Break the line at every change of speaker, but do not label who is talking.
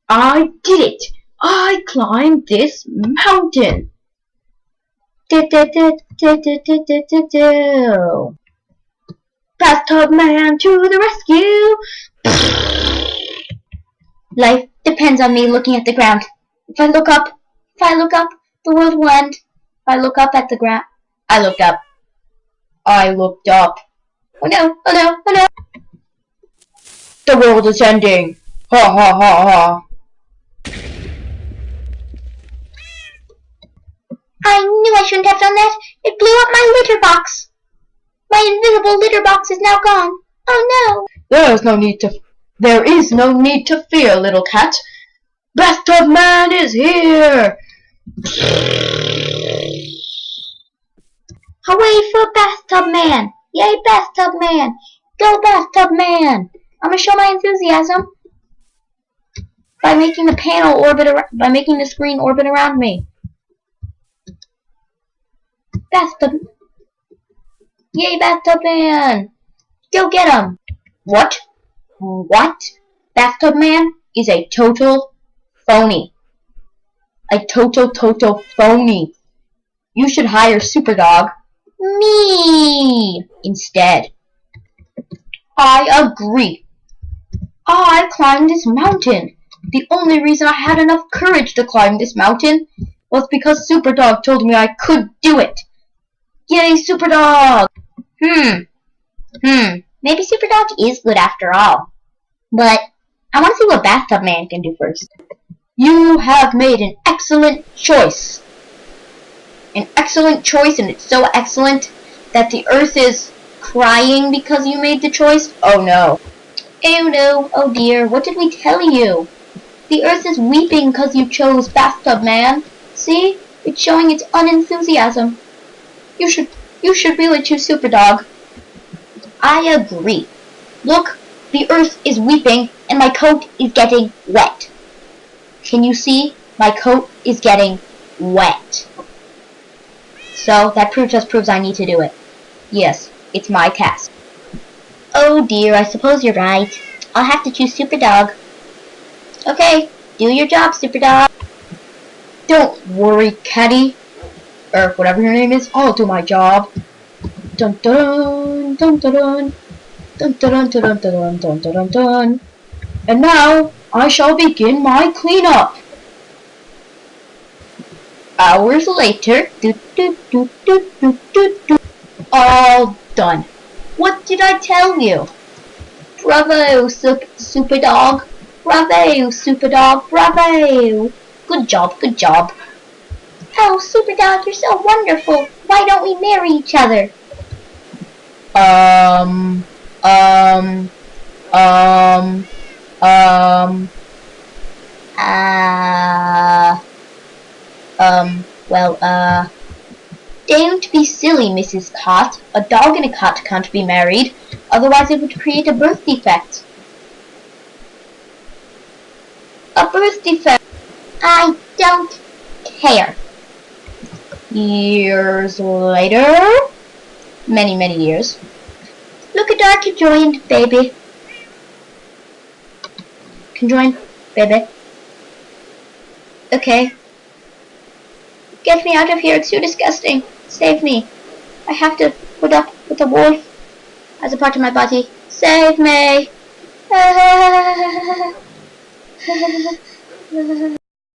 I did it! I climbed this mountain! Bathtub Man to the rescue! Life depends on me looking at the ground. If I look up, the world will end. If I look up at the ground, I looked up. I looked up. Oh no, oh no, oh no! The world is ending! Ha ha ha ha! I knew I shouldn't have done that. It blew up my litter box. My invisible litter box is now gone. Oh no! There is no need to fear, little cat. Bathtub Man is here! Hooray for Bathtub Man! Yay, Bathtub Man! Go, Bathtub Man! I'm gonna show my enthusiasm by making the screen orbit around me. Bathtub! Yay, Bathtub Man! Go get him! What? What? Bathtub Man is a total phony. A total phony. You should hire Superdog. Me! Instead. I agree. I climbed this mountain. The only reason I had enough courage to climb this mountain was because Superdog told me I could do it. Yay, Superdog! Maybe Superdog is good after all. But I want to see what Bathtub Man can do first. You have made an excellent choice. An excellent choice, and it's so excellent that the earth is crying because you made the choice. Oh no. Oh no, oh dear, what did we tell you? The earth is weeping because you chose Bathtub Man. See? It's showing its unenthusiasm. You should really choose Superdog. I agree. Look, the earth is weeping and my coat is getting wet. Can you see? My coat is getting wet. So that just proves I need to do it. Yes, it's my task. Oh dear, I suppose you're right. I'll have to choose Superdog. Okay, do your job, Superdog. Don't worry, Caddy. Or whatever your name is, I'll do my job. Dun dun dun dun dun dun dun dun dun dun dun dun dun. And now I shall begin my cleanup. Hours later, all done. What did I tell you? Bravo, Superdog. Bravo, Superdog. Bravo. Good job, good job. Oh, Superdog, you're so wonderful. Why don't we marry each other? Don't be silly, Mrs. Cot. A dog and a cat can't be married, otherwise it would create a birth defect. A birth defect. I don't care. Years later, many years. Look at our conjoined baby. Conjoined baby. Okay. Get me out of here, it's too disgusting. Save me. I have to put up with a wolf as a part of my body. Save me.